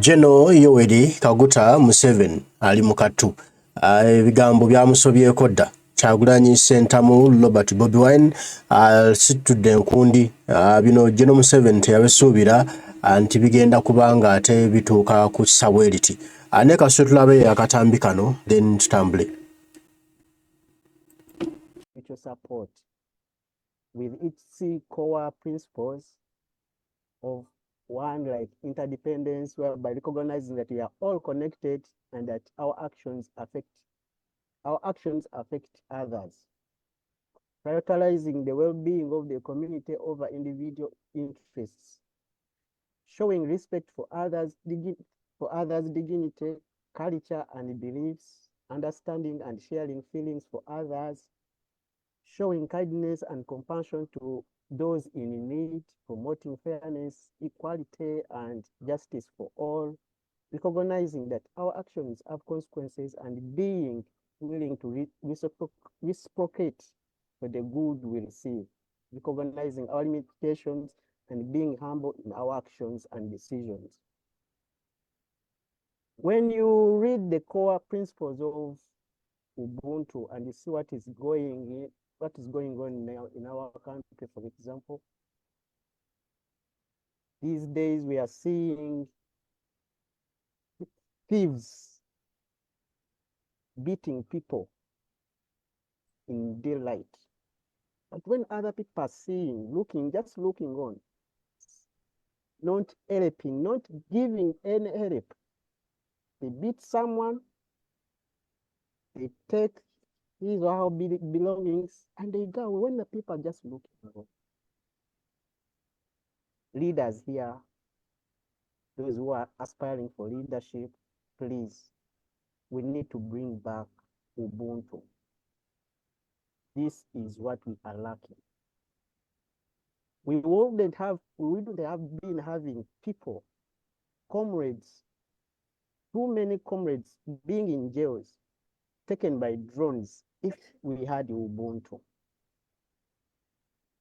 General Yoweri Kaguta Museveni ali mukatu. Ebigambo byamusobyeko dda. Kyagulanyi Sentamu Robert Bobi Wine situdde nkundi bino General Museveni teyabesuubira nti bigenda kubanga ate bituuka ku kisawe eriti. Ne kasooto tulabe akatambi kano then tutambule. Mutual support with its core principles of one, like interdependence, whereby recognizing that we are all connected and that our actions affect others. Prioritizing the well-being of the community over individual interests. Showing respect for others' dignity, culture, and beliefs. Understanding and sharing feelings for others. Showing kindness and compassion to those in need, promoting fairness, equality, and justice for all, recognizing that our actions have consequences and being willing to reciprocate for the good we receive, recognizing our limitations and being humble in our actions and decisions. When you read the core principles of Ubuntu and you see what is going on now in our country, for example, these days we are seeing thieves beating people in daylight. But when other people are seeing, just looking on, not helping, not giving any help, they beat someone, they take his or her belongings, and they go when the people are just looking on. Leaders here, those who are aspiring for leadership, please, we need to bring back Ubuntu. This is what we are lacking. We wouldn't have been having people, comrades, too many comrades being in jails, taken by drones, if we had Ubuntu.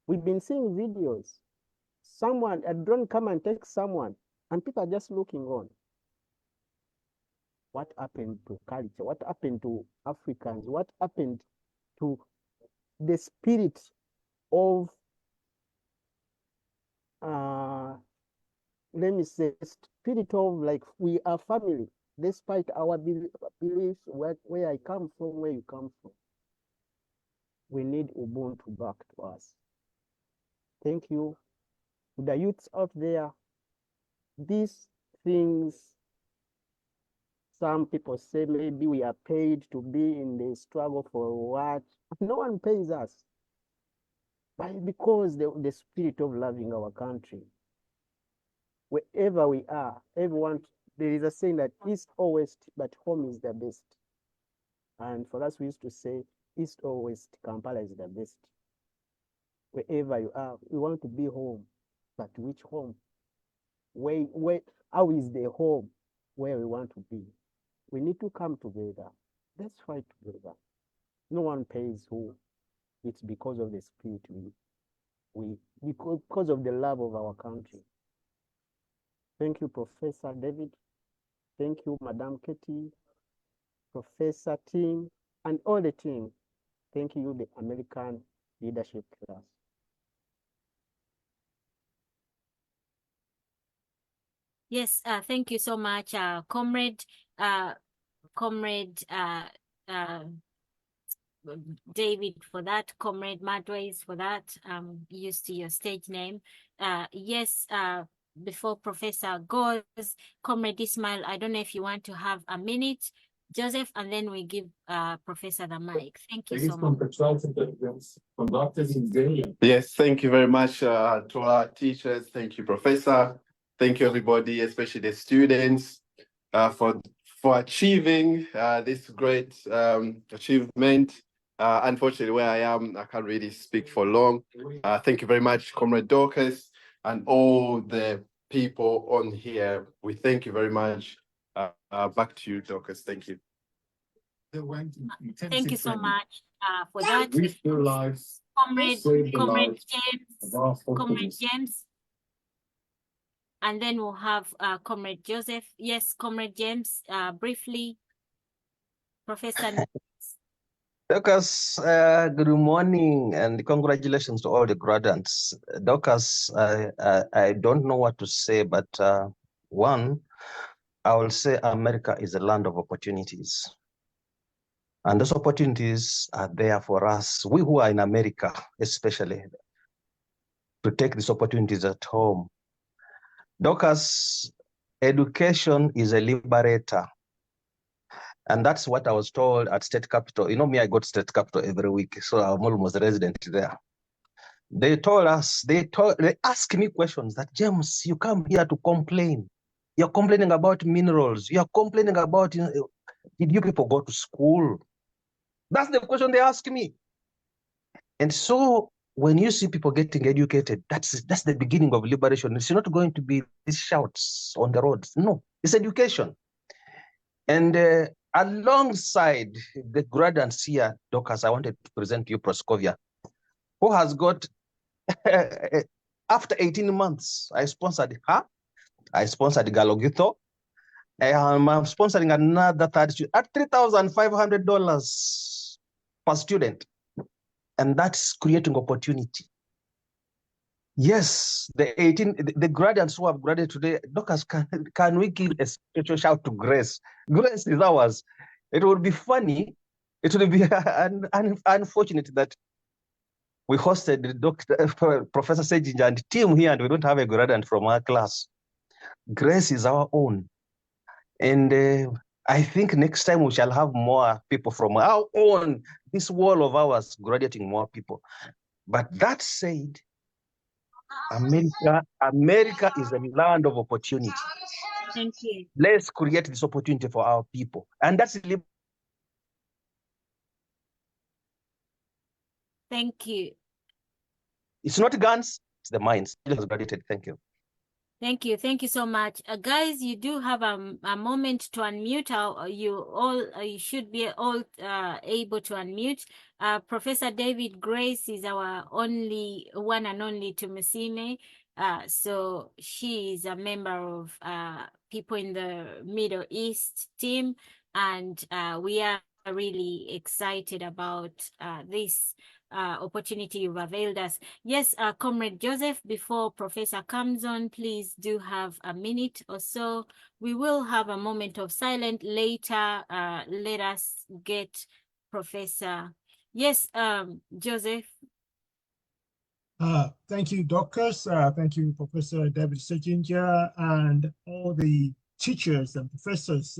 We've been seeing videos, a drone come and take someone, and people are just looking on. What happened to culture? What happened to Africans? What happened to the spirit of, let me say, spirit of like we are family, despite our beliefs, where I come from, where you come from. We need Ubuntu back to us. Thank you. To the youths out there, these things, some people say maybe we are paid to be in the struggle for what? No one pays us. But because the spirit of loving our country, wherever we are, everyone, there is a saying that East or West, but home is the best. And for us, we used to say East or West, Kampala is the best. Wherever you are, we want to be home, but which home? How is the home where we want to be? We need to come together. Let's fight together. No one pays who. It's because of the spirit because of the love of our country. Thank you, Professor David. Thank you, Madam Katie, Professor Team, and all the team. Thank you, the American leadership class. Yes, thank you so much, Comrade David, for that, Comrade Madways for that, used to your stage name. Yes, before Professor goes, Comrade Ismail, I don't know if you want to have a minute, Joseph, and then we give Professor the mic. Thank you so much. Yes, thank you very much to our teachers. Thank you, Professor. Thank you, everybody, especially the students, for achieving this great achievement. Unfortunately, where I am, I can't really speak for long. Thank you very much, Comrade Dorcas, and all the people on here. We thank you very much. Back to you, Dorcas. Thank you. Thank you so much for that. Comrade James. and then we'll have Comrade Joseph. Yes, Comrade James, briefly, Professor. Docus, good morning and congratulations to all the graduates. Docus, I don't know what to say, but one, I will say America is a land of opportunities. And those opportunities are there for us, we who are in America, especially, to take these opportunities at home. Docus, education is a liberator. And that's what I was told at State Capitol. You know me, I go to State Capitol every week, so I'm almost a resident there. They told us, they asked me questions that, James, you come here to complain. You're complaining about minerals. You're complaining about, did you people go to school? That's the question they asked me. And so when you see people getting educated, that's the beginning of liberation. It's not going to be these shouts on the roads. No, it's education. And alongside the graduates here, Docus, I wanted to present to you Proscovia, who has got, after 18 months, I sponsored her, I sponsored Galogito, I'm sponsoring another third student at $3,500 per student. And that's creating opportunity. Yes, the graduates who have graduated today, Docus, can we give a special shout to Grace? Grace is ours. It would be funny. It would be unfortunate that we hosted Professor Sejinja and team here, and we don't have a graduate from our class. Grace is our own. And I think next time we shall have more people from our own, this wall of ours, graduating more people. But that said, America is a land of opportunity. Thank you. Let's create this opportunity for our people. And that's Thank you. It's not guns, it's the minds. Graduated. Thank you. Thank you. Thank you so much. Guys, you do have a moment to unmute. You should be all able to unmute. Professor David Grace is our one and only Tumusime. So she is a member of People in the Middle East team. And we are really excited about this opportunity you've availed us. Yes, Comrade Joseph, before Professor comes on, please do have a minute or so. We will have a moment of silence later. Let us get Professor. Yes, Joseph. Thank you, Docus. Thank you, Professor David Sejinja, and all the teachers and professors.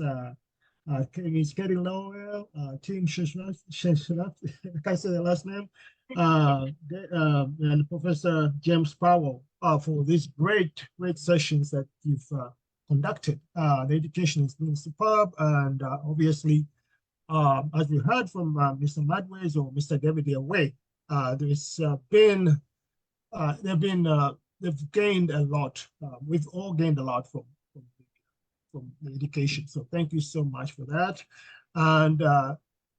Katie Lowell, Tim Sheshraf, I can't say the last name, and Professor James Powell for these great sessions that you've conducted. The education has been superb, and obviously, as we heard from Mr. Madways or Mr. David Away, they've gained a lot. We've all gained a lot from the education. So thank you so much for that. And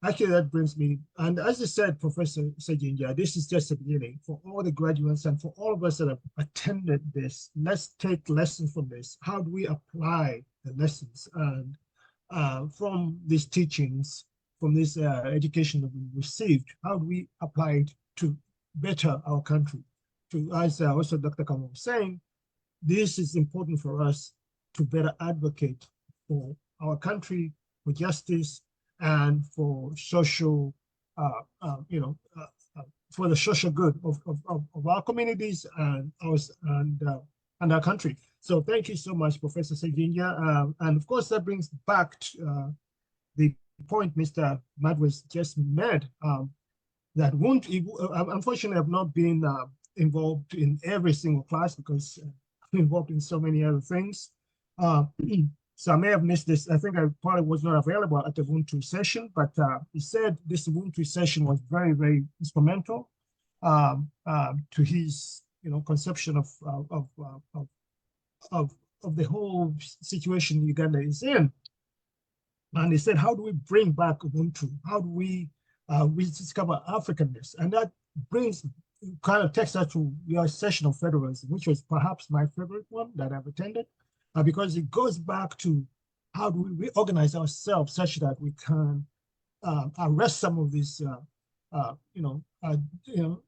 actually that brings me, and as I said, Professor Sejinja, this is just a beginning for all the graduates and for all of us that have attended this. Let's take lessons from this. How do we apply the lessons and from these teachings, from this education that we received, how do we apply it to better our country? As also Dr. Kama was saying, this is important for us to better advocate for our country, for justice, and for social, for the social good of our communities and our country. So thank you so much, Professor Sejinja. And of course, that brings back to, the point Mr. Madways just made, that unfortunately have not been involved in every single class because I'm involved in so many other things. So I may have missed this. I think I probably was not available at the Ubuntu session, but he said this Ubuntu session was very, very instrumental to his, conception of the whole situation Uganda is in. And he said, how do we bring back Ubuntu? How do we rediscover Africanness? And that brings kind of takes us to your session of federalism, which was perhaps my favorite one that I've attended, because it goes back to how do we reorganize ourselves such that we can arrest some of these,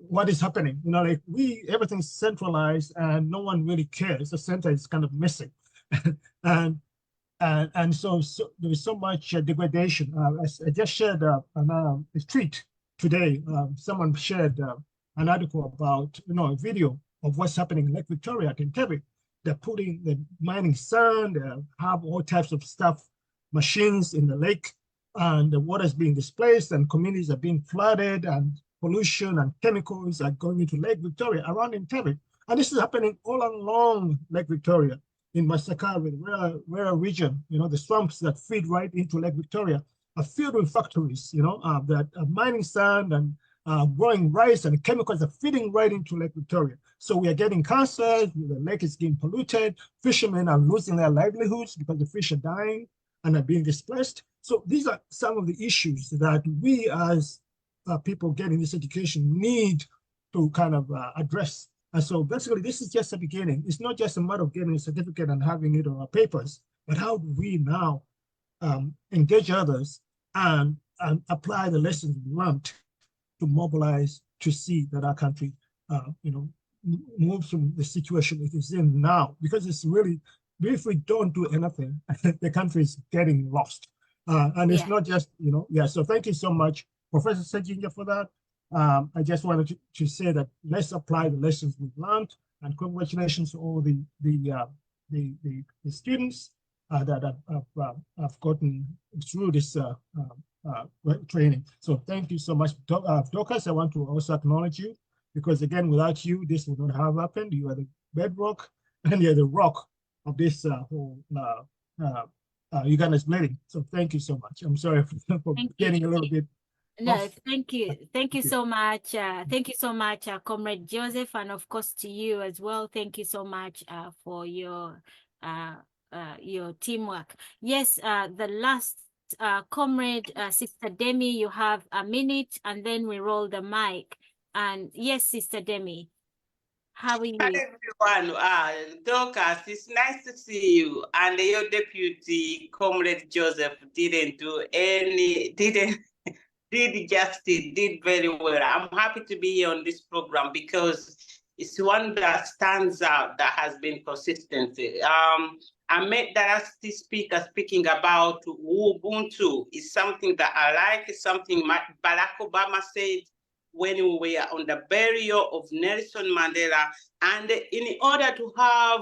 what is happening. Like everything's centralized and no one really cares. The center is kind of missing, and so there is so much degradation. I just shared a tweet today. Someone shared an article about a video of what's happening in Lake Victoria at Entebbe. They're mining sand, have all types of stuff, machines in the lake, and the water is being displaced, and communities are being flooded, and pollution and chemicals are going into Lake Victoria around Entebbe. And this is happening all along Lake Victoria in Masakari, Wera region. The swamps that feed right into Lake Victoria are filled with factories, that are mining sand and growing rice, and chemicals are feeding right into Lake Victoria. So we are getting cancer, the lake is getting polluted, fishermen are losing their livelihoods because the fish are dying and are being displaced. So these are some of the issues that we as people getting this education need to kind of address. And so basically this is just a beginning. It's not just a matter of getting a certificate and having it on our papers, but how do we now engage others and apply the lessons learned to mobilize to see that our country, moves from the situation it is in now, because it's really, if we don't do anything, the country is getting lost. And it's not just, so thank you so much, Professor Sejinja, for that. I just wanted to say that let's apply the lessons we've learned, and congratulations to all the students that have gotten through this training. So thank you so much. Dorcas, I want to also acknowledge you, because again, without you, this would not have happened. You are the bedrock and you're the rock of this whole Uganda's bleeding. So thank you so much. I'm sorry for getting a little bit off. Thank you. Thank you so much. Thank you so much, Comrade Joseph, and of course to you as well. Thank you so much for your teamwork. Yes, the last Comrade Sister Demi, you have a minute, and then we roll the mic. And yes, Sister Demi, how are you? Hi everyone. Dorcas, it's nice to see you. And your deputy, Comrade Joseph, did justice, did very well. I'm happy to be here on this program because it's one that stands out, that has been consistent. I met the speaker speaking about Ubuntu. It's something that I like. It's something Barack Obama said when we were on the burial of Nelson Mandela. And in order to have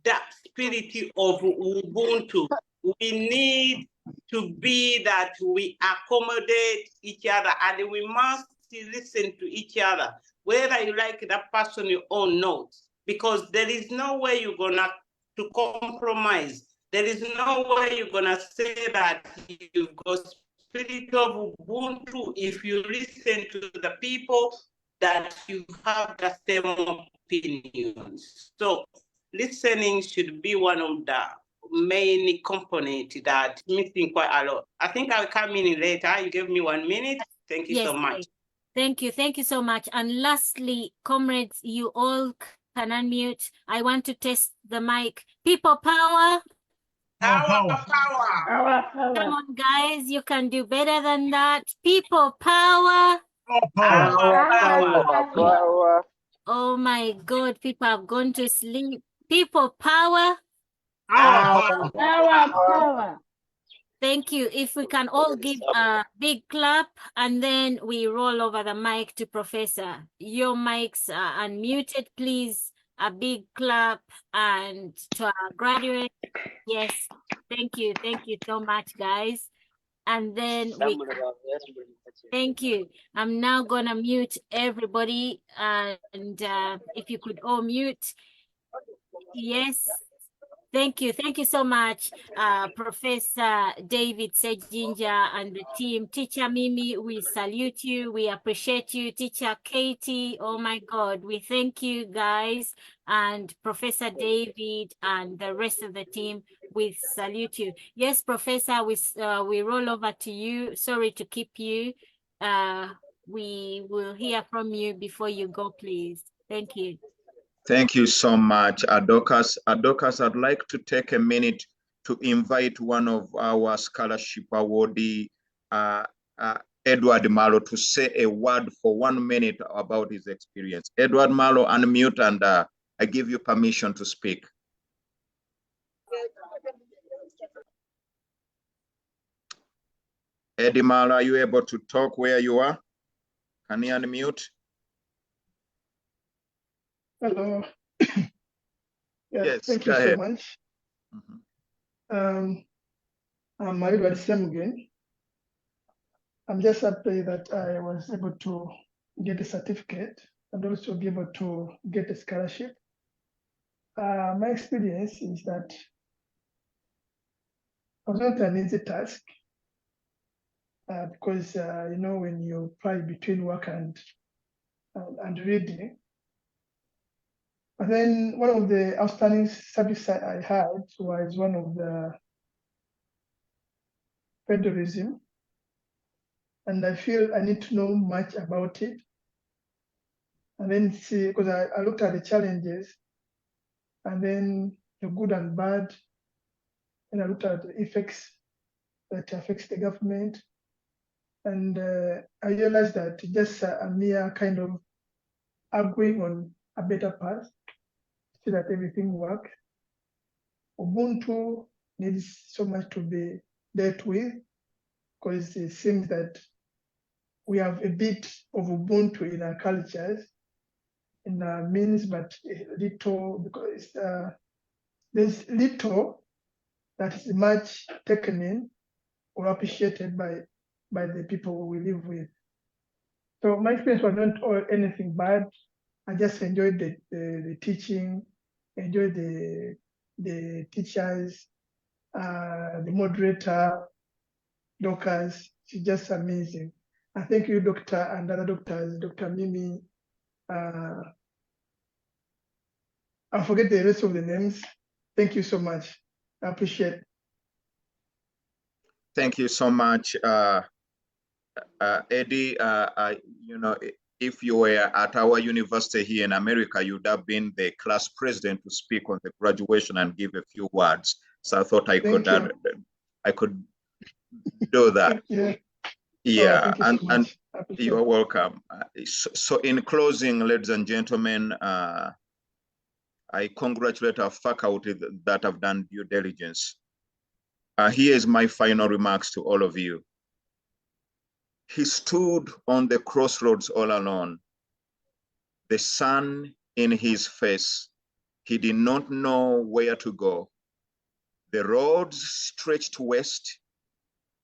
that spirit of Ubuntu, we need to be that we accommodate each other, and we must listen to each other, whether you like that person or not, because there is no way you're gonna to compromise. There is no way you're gonna say that you've got spirit of Ubuntu if you listen to the people that you have the same opinions. So listening should be one of the main component that missing quite a lot. I think I'll come in later. You gave me 1 minute. Thank you so much. Thank you so much. And lastly, comrades, you all can unmute. I want to test the mic. People power. Power. Come on, guys, you can do better than that. People power. Power. Oh my God, people have gone to sleep. People power. Power. Thank you. If we can all give a big clap, and then we roll over the mic to Professor. Your mics are unmuted, please. A big clap, and to our graduates. Yes, thank you so much, guys. And then thank you. I'm now gonna mute everybody, and if you could all mute. Yes. Thank you so much, Professor David Sejinja and the team. Teacher Mimi, we salute you. We appreciate you. Teacher Katie, oh my God, we thank you guys. And Professor David and the rest of the team, we salute you. Yes, Professor, we roll over to you. Sorry to keep you. We will hear from you before you go, please. Thank you. Thank you so much, Dorcas. Dorcas, I'd like to take a minute to invite one of our scholarship awardee, Edward Malo, to say a word for 1 minute about his experience. Edward Malo, unmute, and I give you permission to speak. Eddie Malo, are you able to talk where you are? Can you unmute? Hello. Yes, thank go you ahead. so much. I'm Edward again. I'm just happy that I was able to get a certificate and also be able to get a scholarship. My experience is that it was not an easy task because you know, when you apply between work and reading. But then one of the outstanding services I had was one of the federalism, and I feel I need to know much about it. And then see, because I looked at the challenges and then the good and bad, and I looked at the effects that affects the government. And I realized that just a mere kind of arguing on a better path so that everything works. Ubuntu needs so much to be dealt with because it seems that we have a bit of Ubuntu in our cultures, in our means, but little, because there's little that is much taken in or appreciated by the people we live with. So my experience was not anything bad. I just enjoyed the teaching, enjoyed the teachers, the moderator, Dorcas. She's just amazing. I thank you, Doctor, and other doctors, Dr. Mimi. I forget the rest of the names. Thank you so much. I appreciate it. Thank you so much, Eddie. You know, if you were at our university here in America, you'd have been the class president to speak on the graduation and give a few words. So I thought I could do that. Yeah, and you are welcome. So in closing, ladies and gentlemen, I congratulate our faculty that have done due diligence. Here is my final remarks to all of you. He stood on the crossroads all alone, the sun in his face. He did not know where to go. The roads stretched west,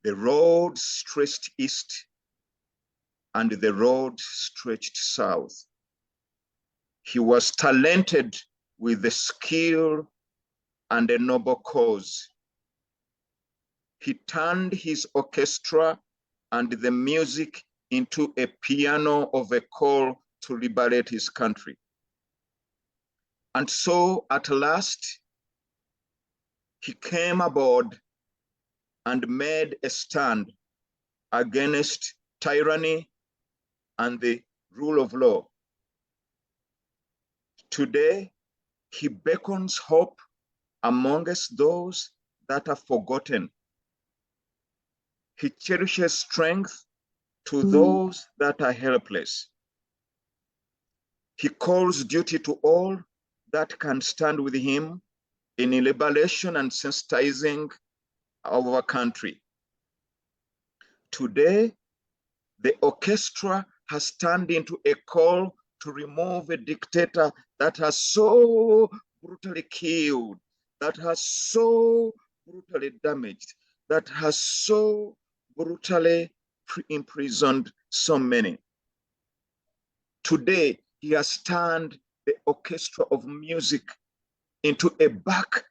the road stretched east, and the road stretched south. He was talented with the skill and a noble cause. He turned his orchestra and the music into a piano of a call to liberate his country. And so at last, he came aboard and made a stand against tyranny and the rule of law. Today, he beckons hope amongst those that are forgotten. He cherishes strength to those that are helpless. He calls duty to all that can stand with him in liberation and sensitizing our country. Today, the orchestra has turned into a call to remove a dictator that has so brutally killed, that has so brutally damaged, that has so brutally imprisoned so many. Today, he has turned the orchestra of music into a back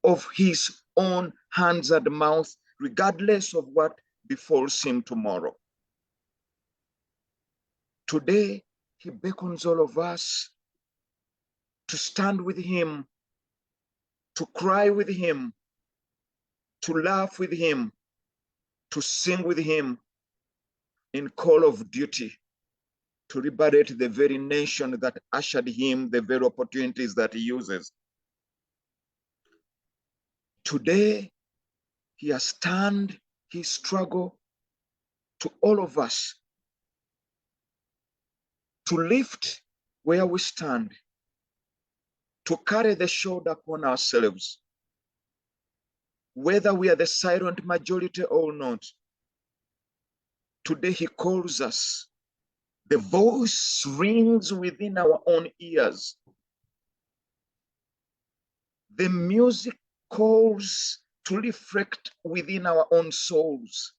of his own hands and mouth, regardless of what befalls him tomorrow. Today, he beckons all of us to stand with him, to cry with him, to laugh with him, to sing with him, in call of duty to liberate the very nation that ushered him the very opportunities that he uses. Today, he has turned his struggle to all of us to lift where we stand, to carry the shoulder upon ourselves, whether we are the silent majority or not. Today he calls us. The voice rings within our own ears. The music calls to reflect within our own souls.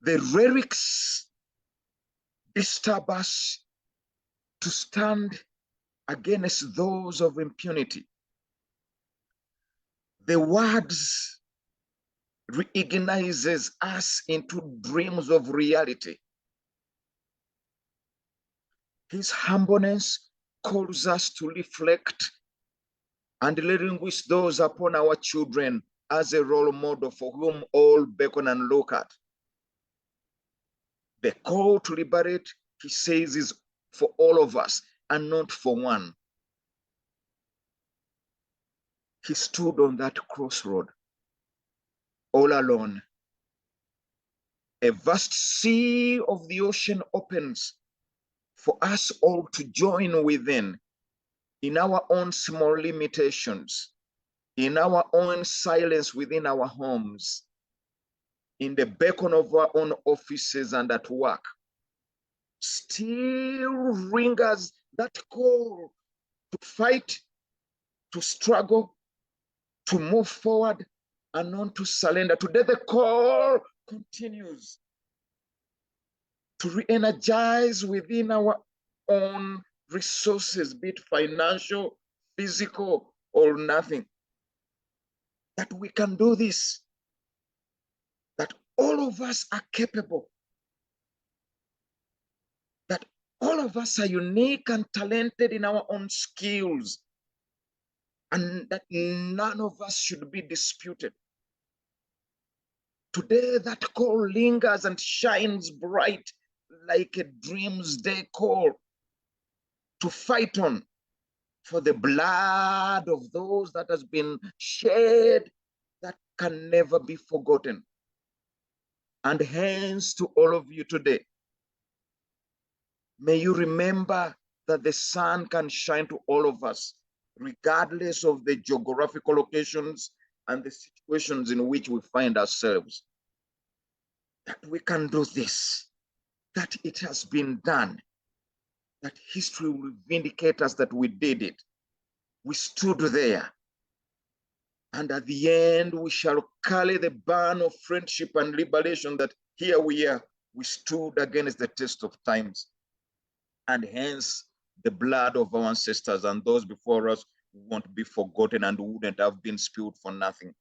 The lyrics disturb us to stand against those of impunity. The words reignites us into dreams of reality. His humbleness calls us to reflect and relinquish those upon our children as a role model for whom all beckon and look at. The call to liberate, he says, is for all of us and not for one. He stood on that crossroad all alone. A vast sea of the ocean opens for us all to join within, in our own small limitations, in our own silence within our homes, in the beacon of our own offices and at work. Still ringers that call to fight, to struggle, to move forward, and not to surrender. Today the call continues to re-energize within our own resources, be it financial, physical, or nothing. That we can do this, that all of us are capable, that all of us are unique and talented in our own skills, and that none of us should be disputed. Today, that call lingers and shines bright like a dream's day call to fight on for the blood of those that has been shed that can never be forgotten. And hence to all of you today, may you remember that the sun can shine to all of us, regardless of the geographical locations and the situations in which we find ourselves. That we can do this, that it has been done, that history will vindicate us that we did it. We stood there. And at the end, we shall carry the ban of friendship and liberation that here we are, we stood against the test of times. And hence, the blood of our ancestors and those before us won't be forgotten and wouldn't have been spilled for nothing.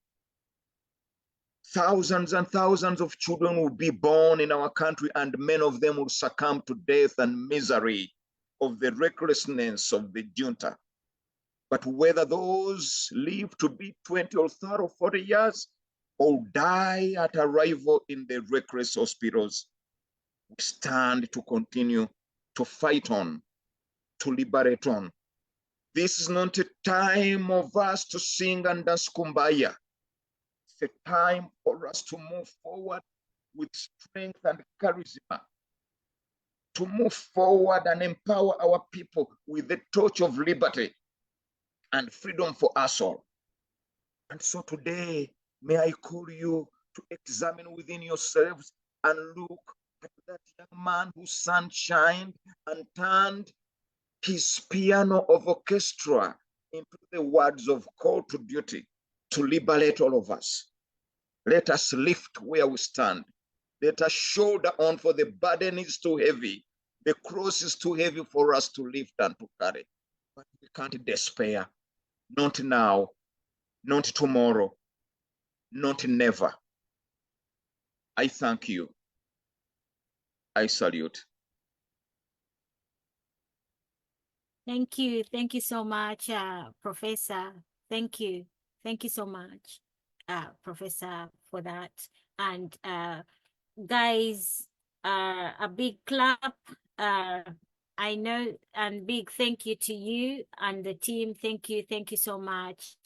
Thousands and thousands of children will be born in our country, and many of them will succumb to death and misery of the recklessness of the junta. But whether those live to be 20 or 30 or 40 years or die at arrival in the reckless hospitals, we stand to continue to fight on, to liberate on. This is not a time of us to sing and dance kumbaya. It's a time for us to move forward with strength and charisma, to move forward and empower our people with the torch of liberty and freedom for us all. And so today, may I call you to examine within yourselves and look at that young man whose sun shined and turned his piano of orchestra into the words of call to duty to liberate all of us. Let us lift where we stand. Let us shoulder on, for the burden is too heavy. The cross is too heavy for us to lift and to carry. But we can't despair. Not now, not tomorrow, not never. I thank you. I salute. Thank you. Thank you so much, Professor. Thank you. Thank you so much, Professor, for that. And guys, a big clap. I know, and big thank you to you and the team. Thank you so much.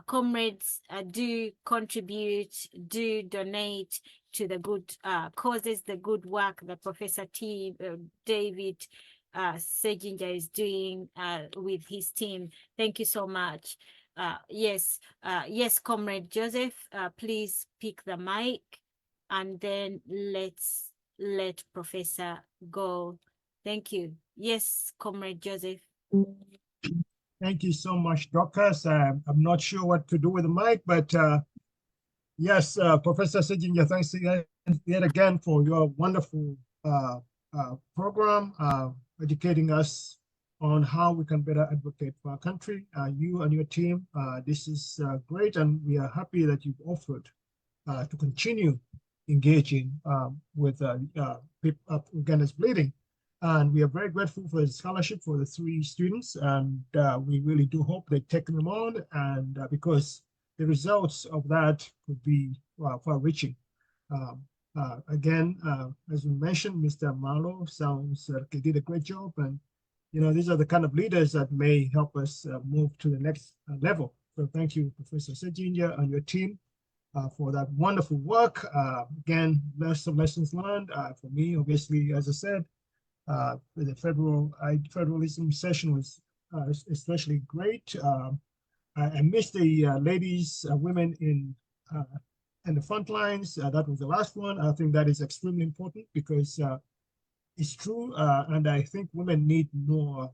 Comrades, do contribute, do donate to the good causes, the good work that Professor David Sejinja is doing with his team. Thank you so much. Yes, Comrade Joseph, please pick the mic, and then let's let Professor go. Thank you. Yes, Comrade Joseph. Thank you so much, Dorcas. I'm not sure what to do with the mic, but yes, Professor Sejinja, thanks yet again for your wonderful program, educating us on how we can better advocate for our country. You and your team, this is great, and we are happy that you've offered to continue engaging with Uganda's Bleeding. And we are very grateful for the scholarship for the 3 students, and we really do hope they take them on, and because the results of that could be far-reaching. Again, as we mentioned, Mr. Malo sounds like he did a great job, and these are the kind of leaders that may help us move to the next level. So thank you, Professor Sejinja and your team for that wonderful work. Again, lots of lessons learned for me, obviously, as I said. The federalism session was especially great. I missed the ladies, women in the front lines. That was the last one. I think that is extremely important because it's true, and I think women need more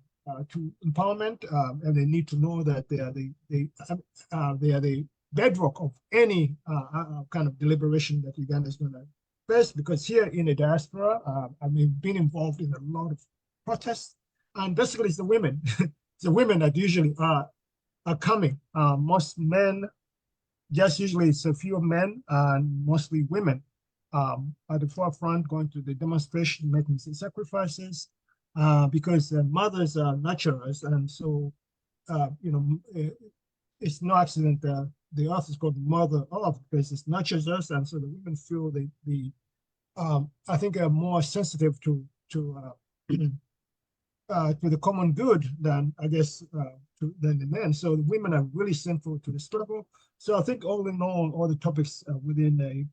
to empowerment, and they need to know that they are the bedrock of any kind of deliberation that Uganda is going to. First, because here in the diaspora, been involved in a lot of protests, and basically it's the women. It's the women that usually are coming. Most men, just usually it's a few men and mostly women at the forefront, going to the demonstration, making some sacrifices, because mothers are nurturers, and so it's no accident that the earth is called Mother Earth because it nurtures us, and so the women feel I think are more sensitive to the common good than I guess than the men. So the women are really central to the struggle. So I think all in all the topics within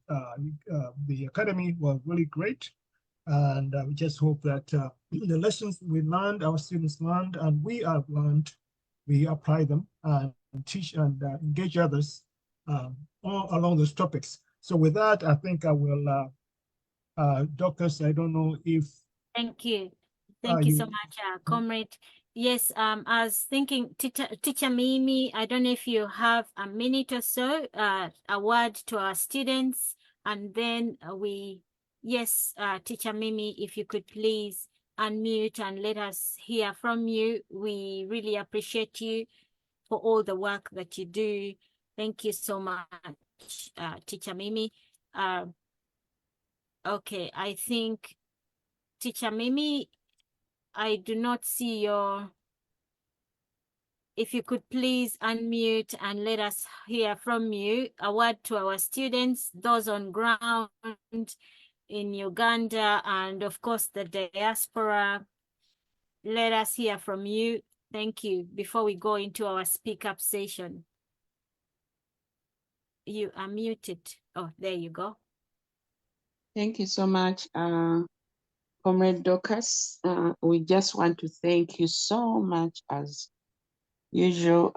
the academy were really great, and we just hope that the lessons we learned, our students learned, and we have learned, we apply them and teach and engage others all along those topics. So with that, I think I will. Doctors, I don't know if. Thank you. Thank you so much, Comrade. Yes, I was thinking, Teacher Mimi, I don't know if you have a minute or so, a word to our students, and then Teacher Mimi, if you could please unmute and let us hear from you. We really appreciate you for all the work that you do. Thank you so much, Teacher Mimi. Okay, I think, Teacher Mimi, I do not see your, if you could please unmute and let us hear from you. A word to our students, those on ground in Uganda, and of course the diaspora. Let us hear from you. Thank you. Before we go into our speak up session. You are muted. Oh, there you go. Thank you so much, Comrade Dorcas. We just want to thank you so much as usual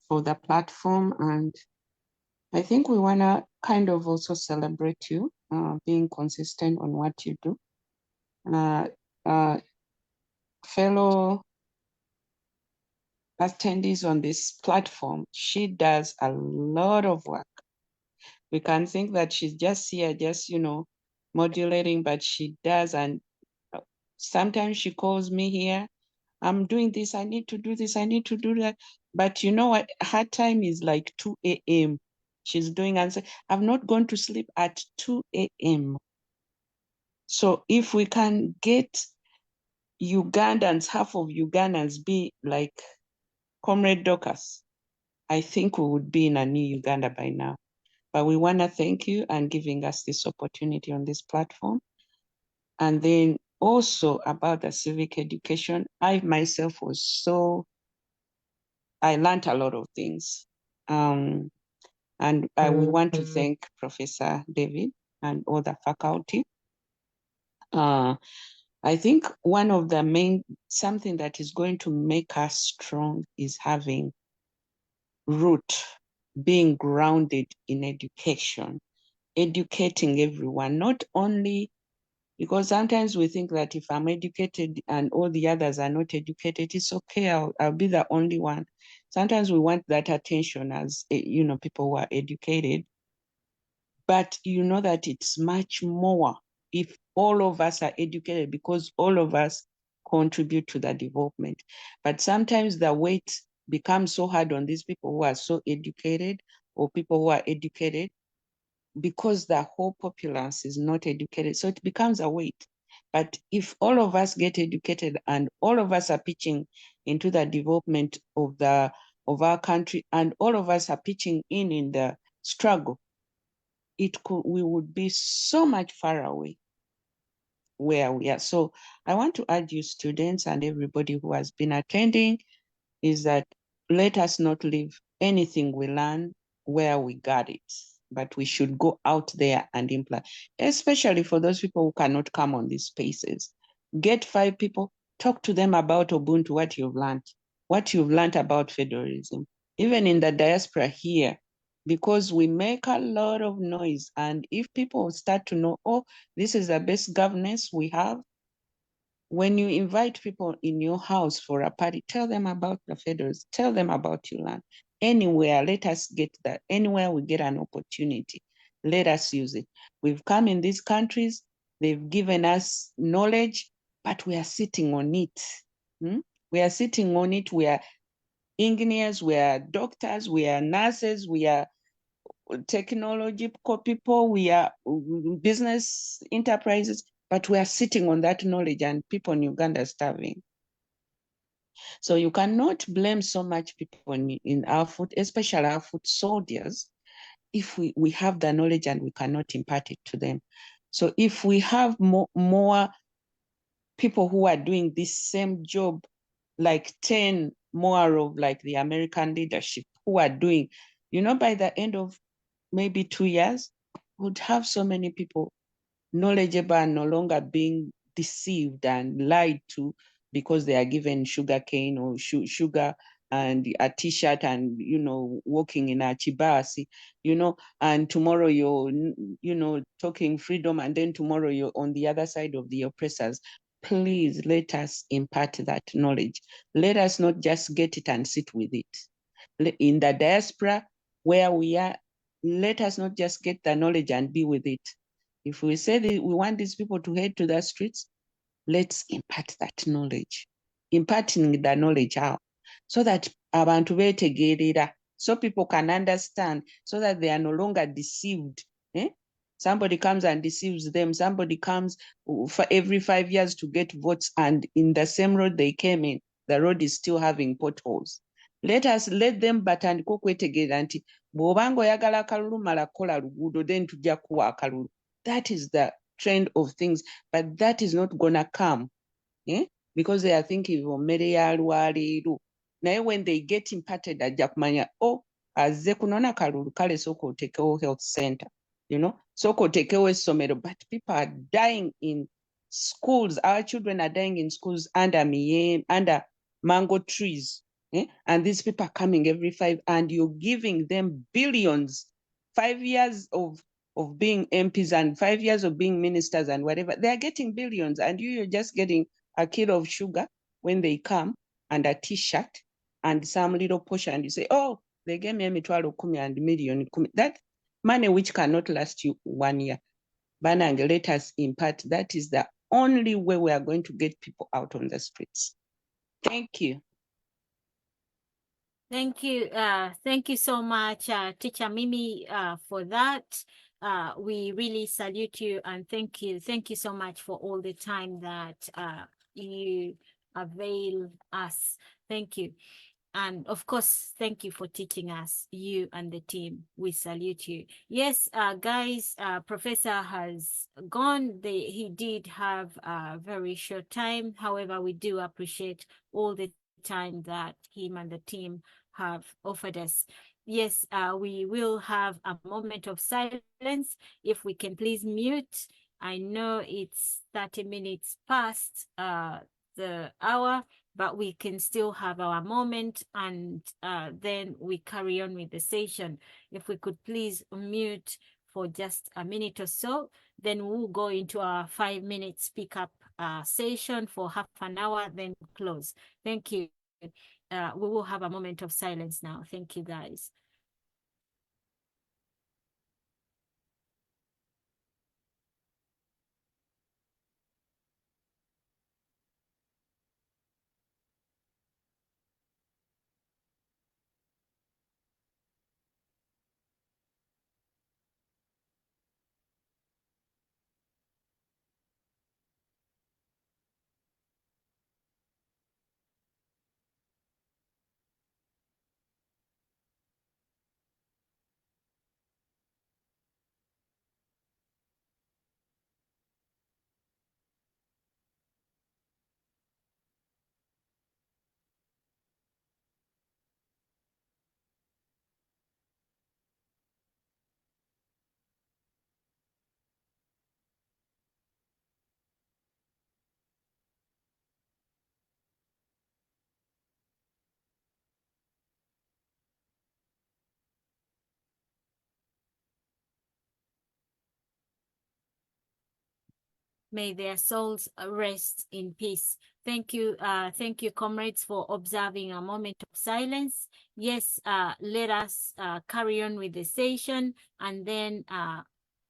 for the platform, and I think we want to kind of also celebrate you being consistent on what you do. Fellow attendees on this platform, she does a lot of work. We can think that she's just here, just, modulating, but she does. And sometimes she calls me here, I'm doing this, I need to do this, I need to do that. But you know what? Her time is like 2 a.m. She's doing, and say, I've not gone to sleep at 2 a.m. So if we can get Ugandans, half of Ugandans be like Comrade Dorcas, I think we would be in a new Uganda by now. But we want to thank you and giving us this opportunity on this platform. And then also about the civic education, I myself I learned a lot of things. And we want to thank Professor David and all the faculty. I think one of the something that is going to make us strong is having root, being grounded in education, educating everyone, not only because sometimes we think that if I'm educated and all the others are not educated, it's okay, I'll be the only one. Sometimes we want that attention as, people who are educated, but you know that it's much more if all of us are educated, because all of us contribute to the development. But sometimes the weight becomes so hard on these people who are so educated, or people who are educated, because the whole populace is not educated. So it becomes a weight. But if all of us get educated and all of us are pitching into the development of our country, and all of us are pitching in the struggle, we would be so much far away where we are. So I want to urge you students and everybody who has been attending is that let us not leave anything we learn where we got it, but we should go out there and implement, especially for those people who cannot come on these spaces. Get 5 people, talk to them about Ubuntu, what you've learned about federalism, even in the diaspora here, because we make a lot of noise. And if people start to know, oh, this is the best governance we have, when you invite people in your house for a party, tell them about the federals, tell them about your land. Anywhere, let us get that. Anywhere we get an opportunity, let us use it. We've come in these countries, they've given us knowledge, but we are sitting on it. We are sitting on it. We are engineers, we are doctors, we are nurses, we are technological people, we are business enterprises, but we are sitting on that knowledge, and people in Uganda are starving. So you cannot blame so much people in our foot, especially our foot soldiers, if we have the knowledge and we cannot impart it to them. So if we have more people who are doing this same job, like 10 more of like the American leadership who are doing, by the end of maybe 2 years, would have so many people knowledgeable and no longer being deceived and lied to because they are given sugar cane or sugar and a t-shirt and, walking in a chibasi, and tomorrow you're, talking freedom, and then tomorrow you're on the other side of the oppressors. Please let us impart that knowledge. Let us not just get it and sit with it. In the diaspora where we are, let us not just get the knowledge and be with it. If we say that we want these people to head to the streets, let's impart that knowledge. Imparting the knowledge out so that abantu betegerera, so people can understand, so that they are no longer deceived. Somebody comes and deceives them. Somebody comes for every 5 years to get votes, and in the same road they came in, the road is still having potholes. Let them batandika okwetegerera nti bw'obanga oyagala akalulu mala kola luguudo, then tujja kuwa akalulu. That is the trend of things, but that is not gonna come, because they are thinking of mmere ya lwaleero. Naye when they get imparted, ajja kumanya, azze kunona kalulu, kale sooka otekewo health center, sooka otekewo essomero. But people are dying in schools. Our children are dying in schools under mango trees. And these people are coming every 5, and you're giving them billions, 5 years of being MPs and 5 years of being ministers and whatever. They are getting billions, and you're just getting a kilo of sugar when they come, and a t-shirt and some little portion, and you say, oh, they gave me emitwalo 10 and million 10. That money which cannot last you 1 year. Banange, let us impart. That is the only way we are going to get people out on the streets. Thank you. Thank you. Thank you so much, Teacher Mimi, for that. We really salute you and thank you. Thank you so much for all the time that you avail us. Thank you. And of course, thank you for teaching us, you and the team. We salute you. Yes, guys, Professor has gone. He did have a very short time. However, we do appreciate all the time that him and the team have offered us. Yes, we will have a moment of silence. If we can please mute. I know it's 30 minutes past the hour, but we can still have our moment, and then we carry on with the session. If we could please mute for just a minute or so, then we'll go into our 5-minute speak up session for half an hour, then close. Thank you. We will have a moment of silence now. Thank you, guys. May their souls rest in peace. Thank you, comrades, for observing a moment of silence. Yes, let us carry on with the session and then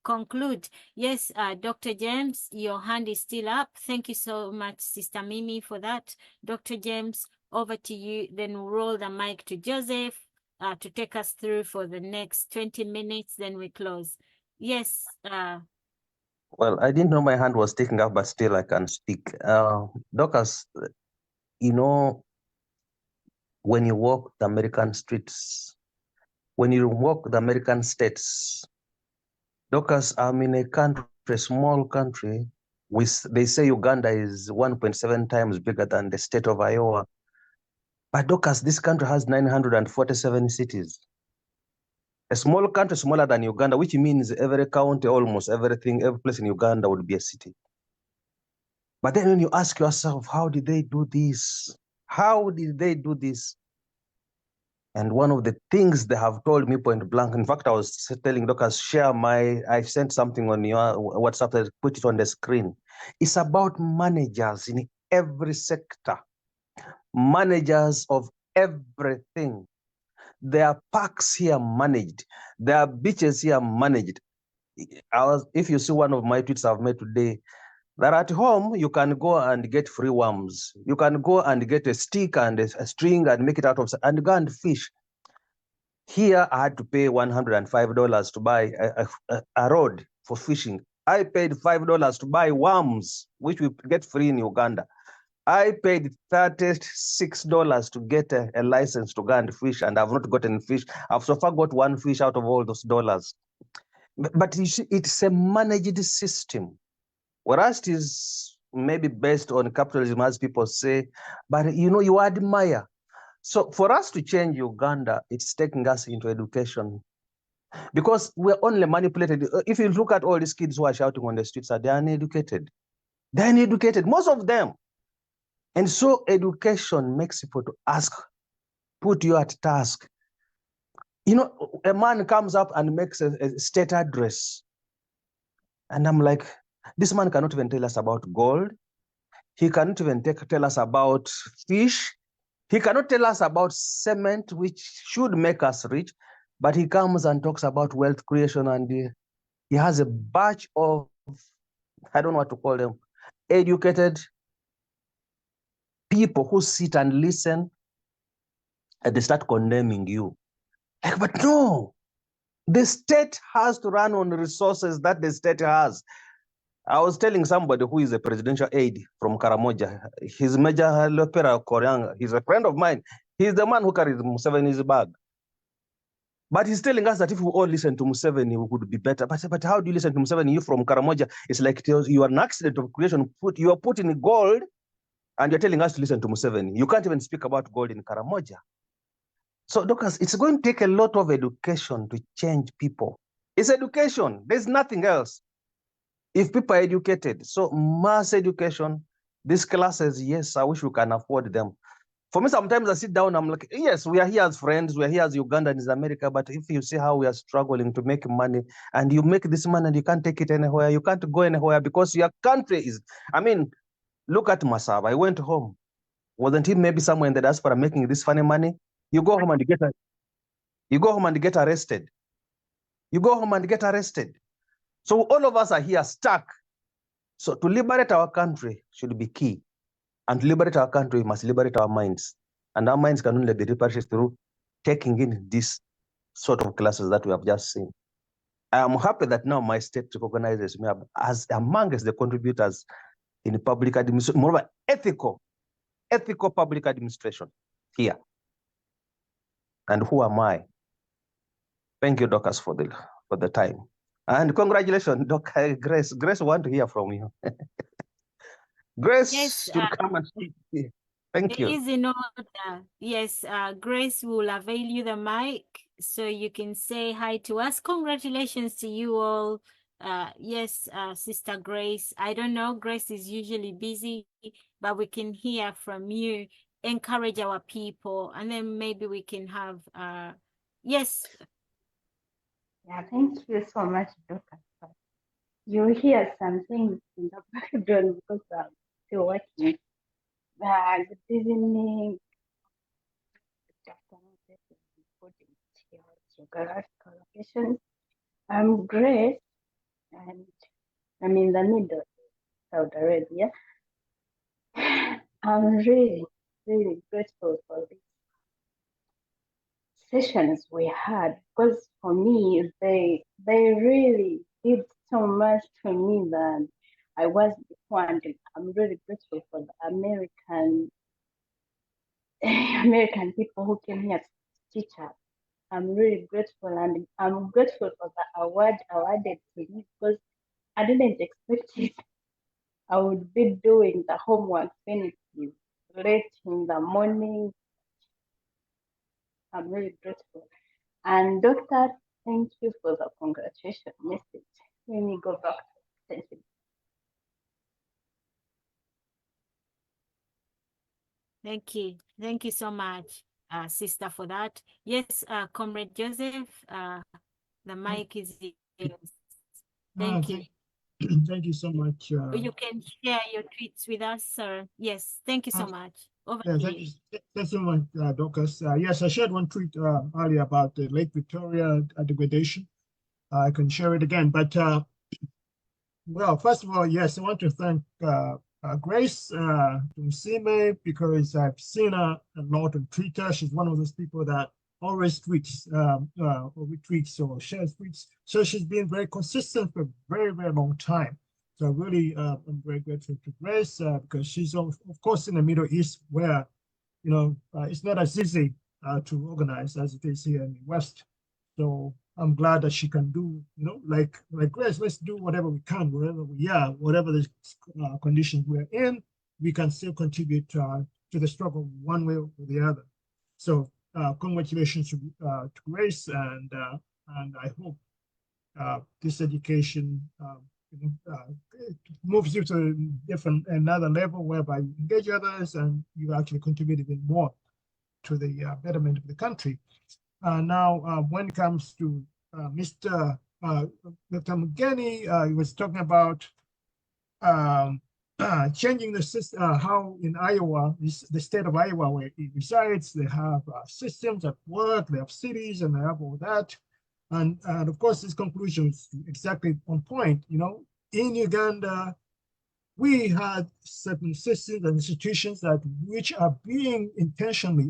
conclude. Yes, Dr. James, your hand is still up. Thank you so much, Sister Mimi, for that. Dr. James, over to you. Then we'll roll the mic to Joseph to take us through for the next 20 minutes. Then we close. Yes. Well, I didn't know my hand was taken up, but still I can speak. Dorcas, you know, when you walk the American streets, when you walk the American states, Dorcas, I'm in a country, a small country, they say Uganda is 1.7 times bigger than the state of Iowa. But Dorcas, this country has 947 cities. A small country smaller than Uganda, which means every county, almost everything, every place in Uganda would be a city. But then when you ask yourself, how did they do this? How did they do this? And one of the things they have told me point blank, in fact, I was telling Dorcas, I sent something on your WhatsApp, put it on the screen. It's about managers in every sector, managers of everything. There are parks here managed. There are beaches here managed. If you see one of my tweets I've made today, that at home, you can go and get free worms. You can go and get a stick and a string and make it out of, and go and fish. Here, I had to pay $105 to buy a rod for fishing. I paid $5 to buy worms, which we get free in Uganda. I paid $36 to get a license to go and fish, and I've not gotten fish. I've so far got one fish out of all those dollars. But you see, it's a managed system. Whereas it is maybe based on capitalism, as people say, but you know, you admire. So for us to change Uganda, it's taking us into education, because we're only manipulated. If you look at all these kids who are shouting on the streets, they're uneducated. They're uneducated, most of them. And so education makes people to ask, put you at task. You know, a man comes up and makes a state address. And I'm like, this man cannot even tell us about gold. He cannot even tell us about fish. He cannot tell us about cement, which should make us rich. But he comes and talks about wealth creation, and he has a batch of, I don't know what to call them, educated people who sit and listen, and they start condemning you. Like, but no, the state has to run on the resources that the state has. I was telling somebody who is a presidential aide from Karamoja, his Major Lepera Koryanga, he's a friend of mine. He's the man who carries Museveni's bag. But he's telling us that if we all listen to Museveni, we would be better. But how do you listen to Museveni? You from Karamoja, it's like you are an accident of creation. You are put in gold, and you're telling us to listen to Museveni. You can't even speak about gold in Karamoja. So, Doctors, it's going to take a lot of education to change people. It's education. There's nothing else. If people are educated, so mass education, these classes, yes, I wish we can afford them. For me, sometimes I sit down, I'm like, yes, we are here as friends, we are here as Ugandans in America, but if you see how we are struggling to make money, and you make this money and you can't take it anywhere, you can't go anywhere because your country is, I mean, look at Masaba. I went home. Wasn't he maybe somewhere in the diaspora making this funny money? You go home and get arrested. You go home and get arrested. So all of us are here stuck. So to liberate our country should be key. And to liberate our country, we must liberate our minds. And our minds can only be liberated through taking in this sort of classes that we have just seen. I am happy that now my state recognizes me as amongst the contributors in public administration, moreover, ethical public administration here. And who am I? Thank you, Doctors, for the time. And congratulations, Dr. Grace. Grace, want to hear from you. Grace should come and speak here. Thank you. It is in order. Yes, Grace will avail you the mic so you can say hi to us. Congratulations to you all. Yes, Sister Grace. I don't know, Grace is usually busy, but we can hear from you. Encourage our people, and then maybe we can have, yes. Yeah, thank you so much, Doctor. You hear some things in the background because I'm still working. Good evening. Geographical locations. I'm Grace, and I'm in the middle, Saudi Arabia. I'm really, really grateful for these sessions we had, because for me, they really did so much to me that I was before, and I'm really grateful for the American people who came here to teach us. I'm really grateful, and I'm grateful for the award awarded to me, because I didn't expect it. I would be doing the homework when it's late in the morning. I'm really grateful. And Doctor, thank you for the congratulation message. Let me go back. Thank you. Thank you. Thank you so much, Sister, for that. Yes, Comrade Joseph, the mic is yours. Thank you. Thank you so much. You can share your tweets with us, sir. Yes, thank you so much. Over to you. Thank you so much, Doctors. Yes, I shared one tweet earlier about the Lake Victoria degradation. I can share it again, but well, first of all, yes, I want to thank Grace Tumsime, because I've seen her a lot on Twitter. She's one of those people that always tweets or retweets or shares tweets. So she's been very consistent for a very, very long time. So really, I'm very grateful to Grace because she's of course in the Middle East, where it's not as easy to organize as it is here in the West. So I'm glad that she can do, like Grace, let's do whatever we can, wherever we are, whatever the conditions we're in, we can still contribute to the struggle one way or the other. So congratulations to Grace, and I hope this education moves you to another level whereby you engage others and you actually contribute even more to the betterment of the country. Now, when it comes to Mr. Dr. Mugeni, he was talking about changing the system, how in Iowa, the state of Iowa where he resides, they have systems at work, they have cities, and they have all that. And of course, his conclusion is exactly on point. In Uganda, we had certain systems and institutions which are being intentionally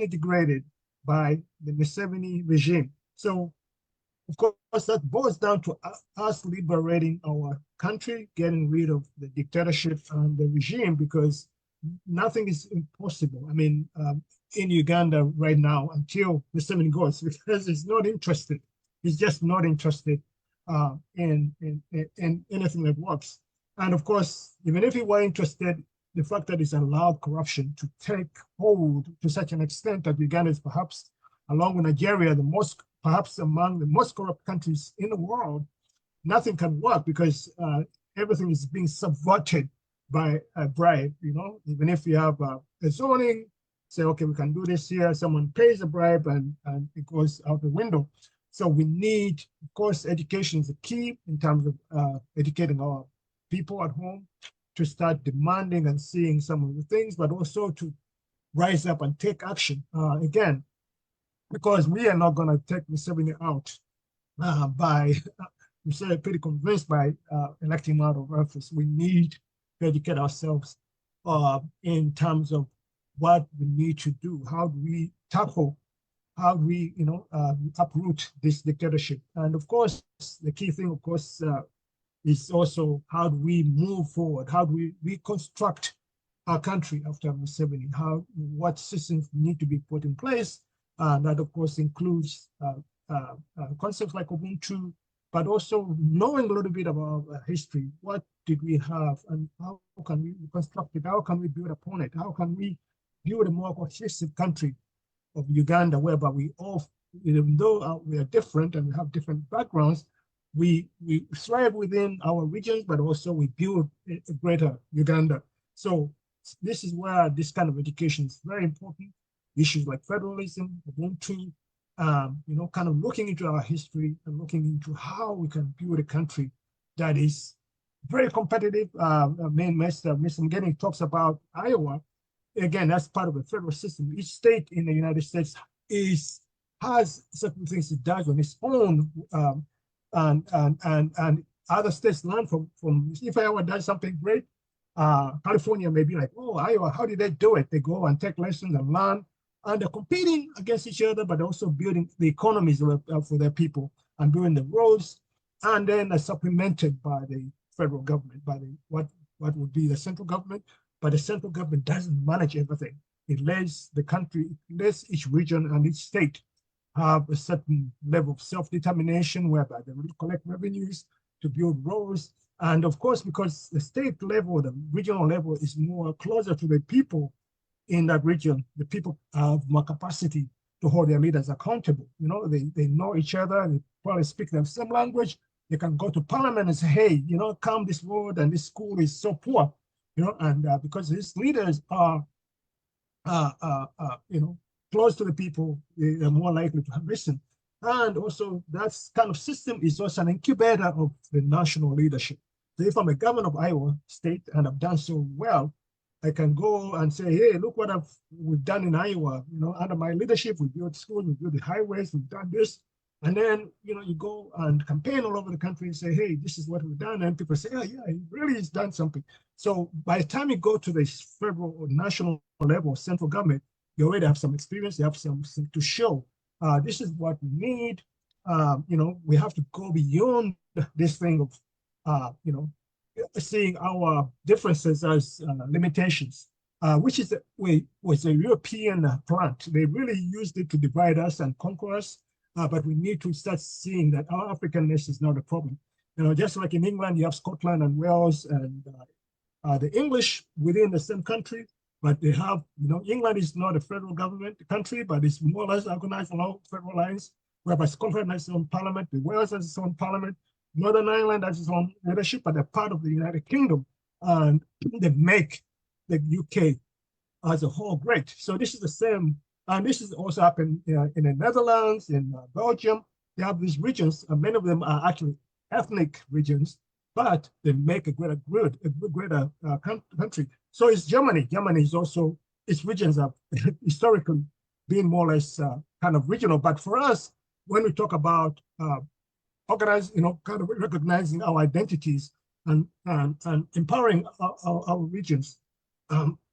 degraded by the Museveni regime. So, of course, that boils down to us liberating our country, getting rid of the dictatorship and the regime, because nothing is impossible. I mean, in Uganda right now, until Museveni goes, because he's not interested. He's just not interested in anything that works. And of course, even if he were interested, the fact that he's allowed corruption to take hold to such an extent that Uganda is perhaps, along with Nigeria, perhaps among the most corrupt countries in the world, nothing can work because everything is being subverted by a bribe. You know, even if you have a zoning, say, okay, we can do this here, someone pays a bribe and it goes out the window. So we need, of course, education is the key in terms of educating our people at home to start demanding and seeing some of the things, but also to rise up and take action again, because we are not going to take Museveni out by, we're pretty convinced by electing him out of office. We need to educate ourselves in terms of what we need to do. How do we tackle, how do we, uproot this dictatorship? And of course, the key thing, of course, is also how do we move forward? How do we reconstruct our country after Museveni? What systems need to be put in place? That, of course, includes concepts like Ubuntu, but also knowing a little bit about history. What did we have and how can we reconstruct it? How can we build upon it? How can we build a more cohesive country of Uganda, whereby we all, even though we are different and we have different backgrounds, we thrive within our regions, but also we build a greater Uganda. So this is where this kind of education is very important. Issues like federalism, Ubuntu, kind of looking into our history and looking into how we can build a country that is very competitive. Mr. Mgeni talks about Iowa. Again, that's part of the federal system. Each state in the United States has certain things it does on its own, and other states learn from. If Iowa does something great, California may be like, oh, Iowa, how did they do it? They go and take lessons and learn, and they're competing against each other, but also building the economies for their people and building the roads, and then supplemented by the federal government, by the what would be the central government. But the central government doesn't manage everything. It lets the country, it lets each region and each state have a certain level of self-determination whereby they will collect revenues to build roads. And of course, because the state level, the regional level is more closer to the people in that region, the people have more capacity to hold their leaders accountable. They know each other, they probably speak the same language. They can go to parliament and say, hey, come this road and this school is so poor. And because these leaders are, close to the people, they are more likely to listen. And also, that kind of system is also an incubator of the national leadership. So if I'm a governor of Iowa State and I've done so well, I can go and say, hey, look what we've done in Iowa. Under my leadership, we built schools, we built the highways, we've done this. And then, you go and campaign all over the country and say, hey, this is what we've done. And people say, oh, yeah, he really has done something. So by the time you go to the federal or national level, central government, you already have some experience, you have something to show. This is what we need. We have to go beyond this thing of, seeing our differences as limitations, which was a European plant. They really used it to divide us and conquer us. But we need to start seeing that our Africanness is not a problem. Just like in England, you have Scotland and Wales and the English within the same country, but they have, England is not a federal government country, but it's more or less organized along federal lines, whereby Scotland has its own parliament, the Wales has its own parliament, Northern Ireland has its own leadership, but they're part of the United Kingdom, and they make the UK as a whole great. So this is the same. And this is also happened in the Netherlands, in Belgium. They have these regions, and many of them are actually ethnic regions, but they make a greater country. So it's Germany. Germany is also, its regions have historically been more or less kind of regional. But for us, when we talk about organizing, kind of recognizing our identities and empowering our regions,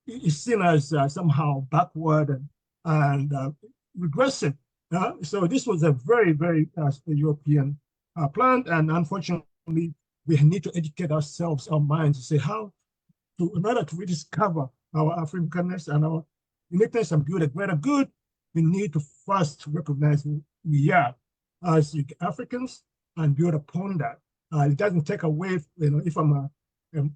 is seen as somehow backward and regressive. So this was a very, very European plan, and unfortunately, we need to educate ourselves, our minds, to say in order to rediscover our Africanness and our uniqueness and build a greater good, we need to first recognize who we are as Africans and build upon that. It doesn't take away, if I'm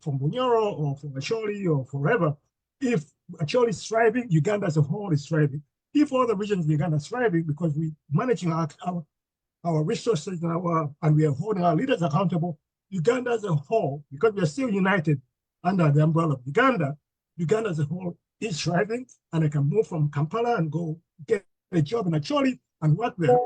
from Bunyoro or from Acholi or forever. If Acholi is thriving, Uganda as a whole is thriving. If all the regions in Uganda are thriving because we're managing our resources and we are holding our leaders accountable, Uganda as a whole, because we are still united under the umbrella of Uganda, Uganda as a whole is thriving, and I can move from Kampala and go get a job in Acholi and work there,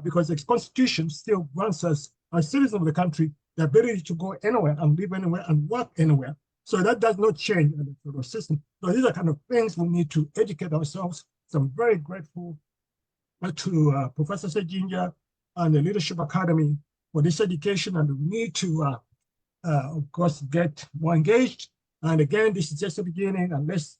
because the constitution still grants us, as citizens of the country, the ability to go anywhere and live anywhere and work anywhere. So that does not change in the federal system. So these are kind of things we need to educate ourselves. So I'm very grateful to Professor Sejinja and the Leadership Academy for this education, and we need to, of course, get more engaged. And again, this is just the beginning, and let's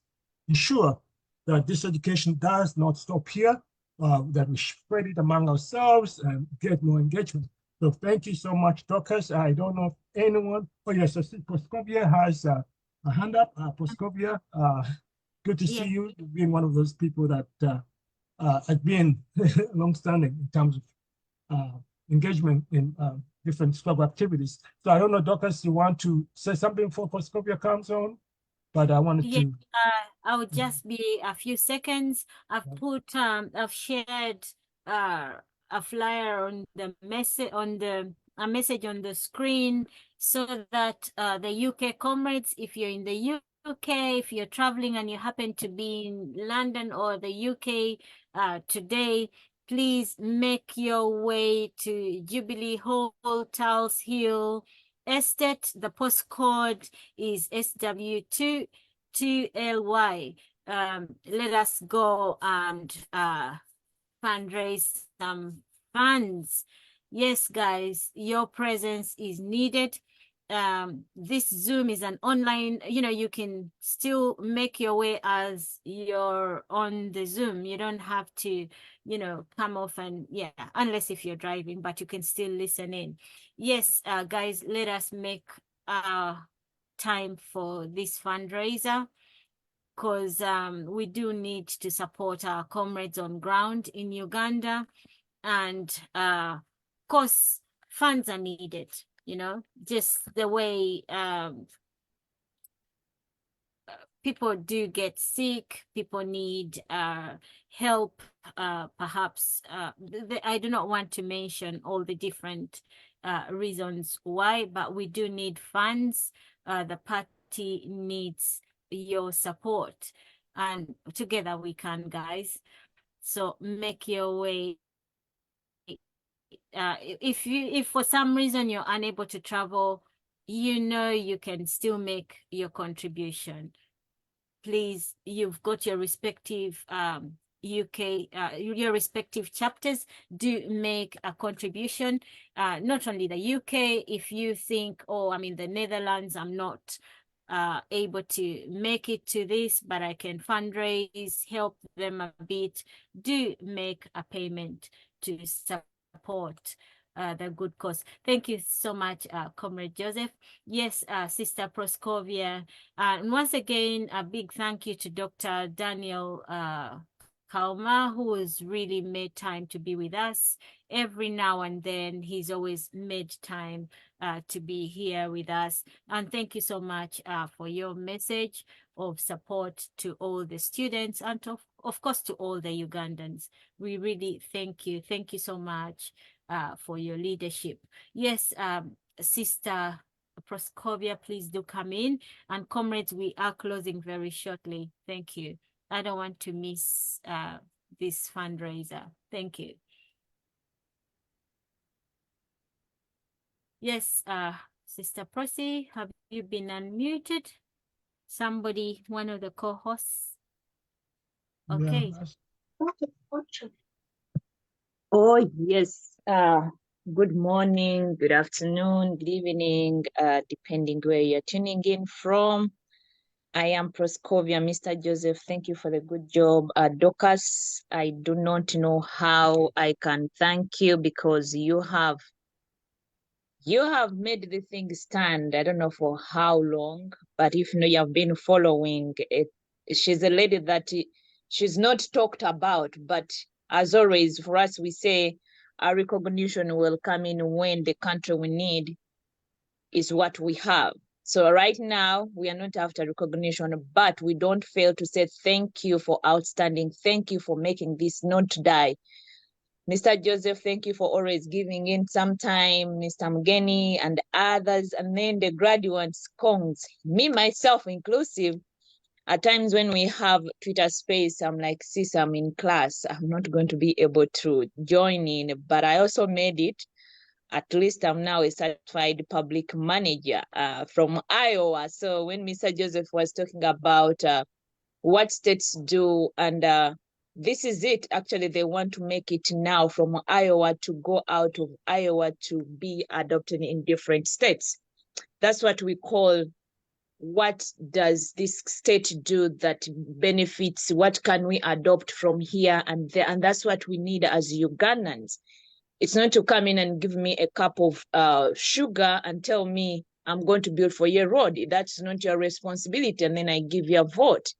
ensure that this education does not stop here, that we spread it among ourselves and get more engagement. So thank you so much, Dorcas. I don't know if anyone, oh yes, I see Proskovia has a hand up. Proskovia, good to see you. You've been one of those people that has been long-standing in terms of engagement in different struggle activities. So I don't know, Dorcas, you want to say something before Proskovia comes on? But I wanted to. I would just be a few seconds. I've shared a flyer on the message a message on the screen, so that the UK comrades, if you're in the UK, if you're traveling and you happen to be in London or the UK today, please make your way to Jubilee Hall, Tulse Hill Estate. The postcode is SW2 2LY. Let us go and fundraise some funds. Yes, guys, your presence is needed. This Zoom is an online, you can still make your way as you're on the Zoom. You don't have to, come off and, unless if you're driving, but you can still listen in. Yes, guys, let us make time for this fundraiser, because we do need to support our comrades on ground in Uganda. And of course, funds are needed, just the way people do get sick, people need help, perhaps. I do not want to mention all the different reasons why, but we do need funds. The party needs your support, and together we can, guys. So make your way. If for some reason you're unable to travel, you can still make your contribution. Please, you've got your respective your respective chapters. Do make a contribution. Not only the UK, if you think, I'm in the Netherlands, I'm not able to make it to this, but I can fundraise, help them a bit. Do make a payment to support the good cause. Thank you so much, Comrade Joseph. Yes, Sister Proskovia. And once again, a big thank you to Dr. Daniel Kauma, who has really made time to be with us. Every now and then, he's always made time to be here with us. And thank you so much for your message of support to all the students and of course to all the Ugandans. We really thank you. Thank you so much for your leadership. Yes, Sister Proskovia, please do come in. And comrades, we are closing very shortly. Thank you. I don't want to miss this fundraiser. Thank you. Yes, Sister Prosy, have you been unmuted? Somebody, one of the co-hosts? Okay. Oh, yes. Good morning, good afternoon, good evening, depending where you're tuning in from. I am Proskovia. Mr. Joseph, thank you for the good job. Dorcas, I do not know how I can thank you, because you have made the thing stand. I don't know for how long, but if you have been following it, She's a lady that she's not talked about, but as always, for us, we say our recognition will come in when the country we need is what we have. So right now, we are not after recognition, but we don't fail to say thank you for outstanding. Thank you for making this not die. Mr. Joseph, thank you for always giving in some time, Mr. Mgeni and others, and then the graduates, Kongs, me, myself inclusive. At times when we have Twitter space, I'm like, sis, I'm in class. I'm not going to be able to join in, but I also made it. At least I'm now a certified public manager from Iowa. So when Mr. Joseph was talking about what states do, and this is it, actually, they want to make it now from Iowa to go out of Iowa to be adopted in different states. That's what we call, what does this state do that benefits, what can we adopt from here and there? And that's what we need as Ugandans. It's not to come in and give me a cup of sugar and tell me I'm going to build for your road. That's not your responsibility. And then I give you a vote.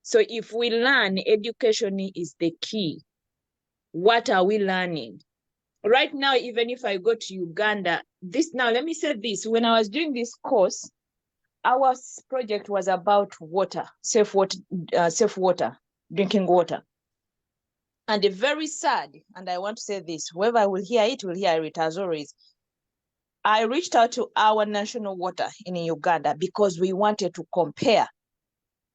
So if we learn, education is the key. What are we learning? Right now, even if I go to Uganda, now let me say this, when I was doing this course, our project was about water, safe water, drinking water. And very sad, and I want to say this, whoever will hear it as always. I reached out to our national water in Uganda because we wanted to compare.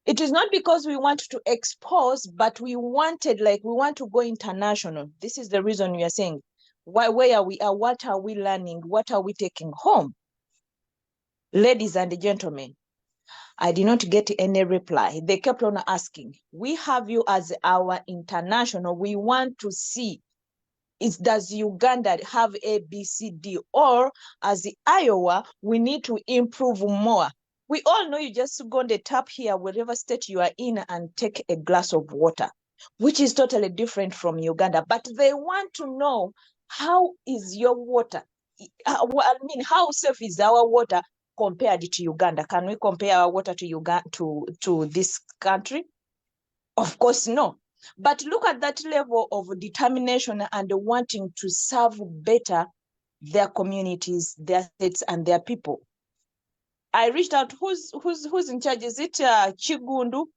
It is not because we want to expose, but we want to go international. This is the reason we are saying, where we are, what are we learning? What are we taking home? Ladies and gentlemen, I did not get any reply. They kept on asking, we have you as our international. We want to see, does Uganda have A, B, C, D, or as the Iowa, we need to improve more. We all know you just go on the tap here, wherever state you are in, and take a glass of water, which is totally different from Uganda. But they want to know, how is your water? How safe is our water compared to Uganda? Can we compare our water to Uganda to this country? Of course, no. But look at that level of determination and wanting to serve better their communities, their states, and their people. I reached out, who's in charge? Is it Chigundu?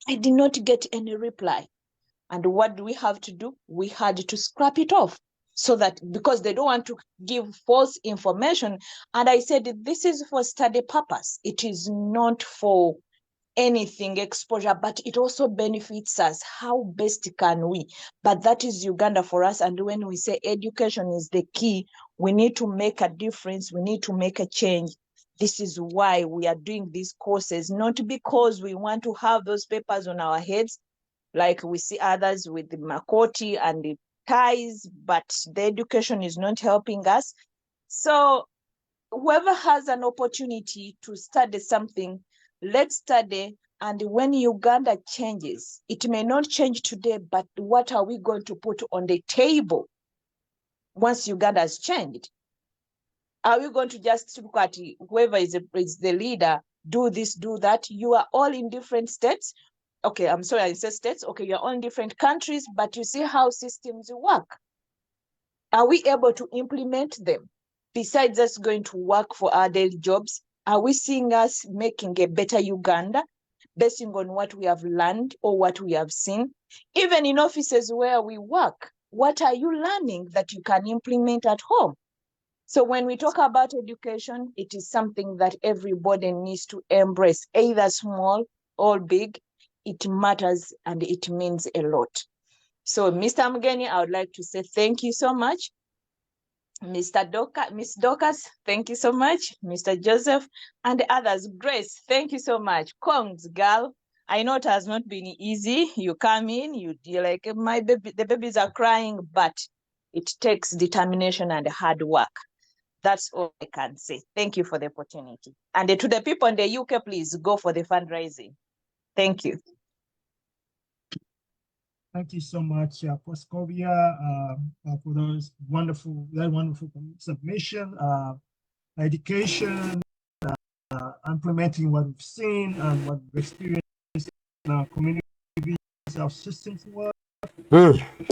I did not get any reply. And what do we have to do? We had to scrap it off. So that, because they don't want to give false information. And I said, this is for study purpose. It is not for anything exposure, but it also benefits us. How best can we? But that is Uganda for us. And when we say education is the key, we need to make a difference. We need to make a change. This is why we are doing these courses, not because we want to have those papers on our heads, like we see others with the makoti and the ties, but the education is not helping us. So whoever has an opportunity to study something, let's study. And when Uganda changes, it may not change today, but what are we going to put on the table once Uganda has changed? Are we going to just look at whoever is the leader, do this, do that? You are all in different states. Okay, I'm sorry, I said states. Okay, you're all in different countries, but you see how systems work. Are we able to implement them? Besides us going to work for our daily jobs, are we seeing us making a better Uganda based on what we have learned or what we have seen? Even in offices where we work, what are you learning that you can implement at home? So when we talk about education, it is something that everybody needs to embrace, either small or big. It matters and it means a lot. So Mr. Mgeni, I would like to say thank you so much. Miss Dorcas, thank you so much. Mr. Joseph and the others. Grace, thank you so much. Kongs, girl, I know it has not been easy. You come in, you're like, the babies are crying, but it takes determination and hard work. That's all I can say. Thank you for the opportunity. And to the people in the UK, please go for the fundraising. Thank you. Thank you so much, Proskovia, for those wonderful submission, education, implementing what we've seen and what we've experienced community self-assistance work?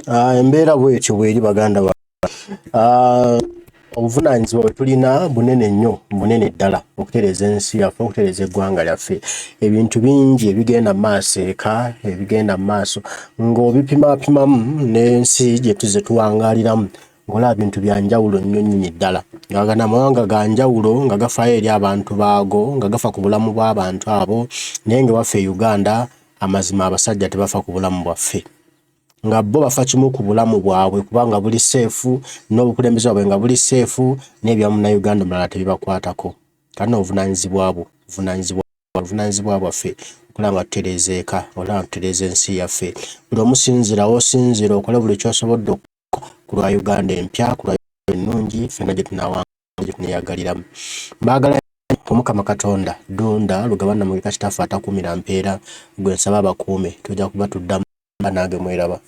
Embeera bwetyo bweri baganda ba obuvunaanyizibwa bwe tulina bunene nnyo, bunene ddala okutereeza ensi yaffe, okutereeza eggwanga lyaffe. Ebintu bingi ebigenda mu maaso eka, ebigenda mu maaso ng'obipimapimamu n'ensi gye tuwangaaliramu ng'olaba bintu bya njawulo nnyo nnyini ddala. Nga amawanga ga njawulo nga gafaayo eri abantu baago, nga gafa ku bulamu bw'abantu abo, naye ng'ewaffe e Uganda amazima abasajja tebafa ku bulamu bwaffe. Nga bo bafa kimu ku bulamu bwabwe kubanga buli seefu n'obukulembeze bwabwe nga buli seefu n'ebya munnayuganda mulala tebibakwatako. Kana obuvunaanyizibwa bwaffe okulaba nga tutereeza eka, olaba nga tutereeza ensi yaffe. Buli omusinzirawo osinzira okole buli ky'osobodde ku lwa Uganda empya, ku lwa ennungi ffenna gye tuneeyagaliramu. Baagala Omukama Katonda dunda lugabana mu kika kitaffe atakuumira mpeera, gwe nsaba abakuume tujja kuba tuddamu nange mweraba.